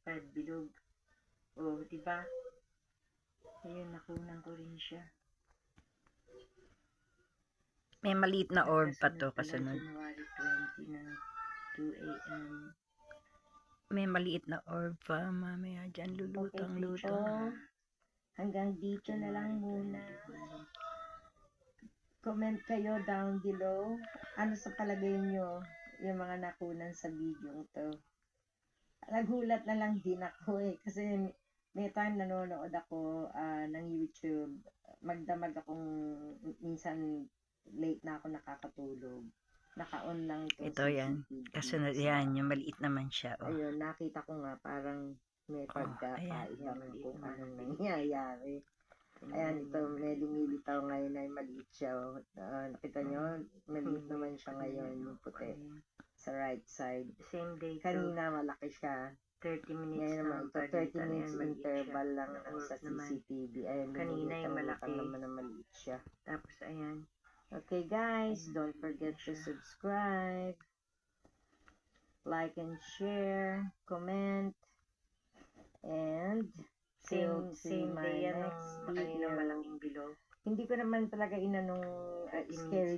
5 bilog. Oh, diba? Ayun, nakunan ko rin siya. May maliit na orb pa to, Kasunod kasunod. January 20 ng 2 a.m. May maliit na orb pa, mamaya dyan lulutang-luto. Hanggang dito na lang muna. Comment kayo down below. Ano sa palagay nyo yung mga nakunan sa video to? Nagulat na lang din ako kasi may time nanonood ako ng YouTube. Magdamag akong minsan late na ako nakakatulog. Naka-on lang itong Ito yan. Kasunod yan, yung maliit naman siya. Oh. Ayun, nakita ko nga parang may pagkakailang kung anong nangyayari. Ayan, ito, may lumilitaw ngayon ay maliit siya. Nakita nyo, maliit naman siya ngayon, yung puti. Sa right side. Same day. Kanina malaki siya. 30 minutes ngayon naman ito, 30 minutes interval lang sa CCTV. Ayan, kanina yung malaki naman na maliit siya. Tapos ayan. Okay guys, don't forget to subscribe, like and share, comment, and same day yan next video. Malaking bilog. Hindi ko naman talaga inanong scary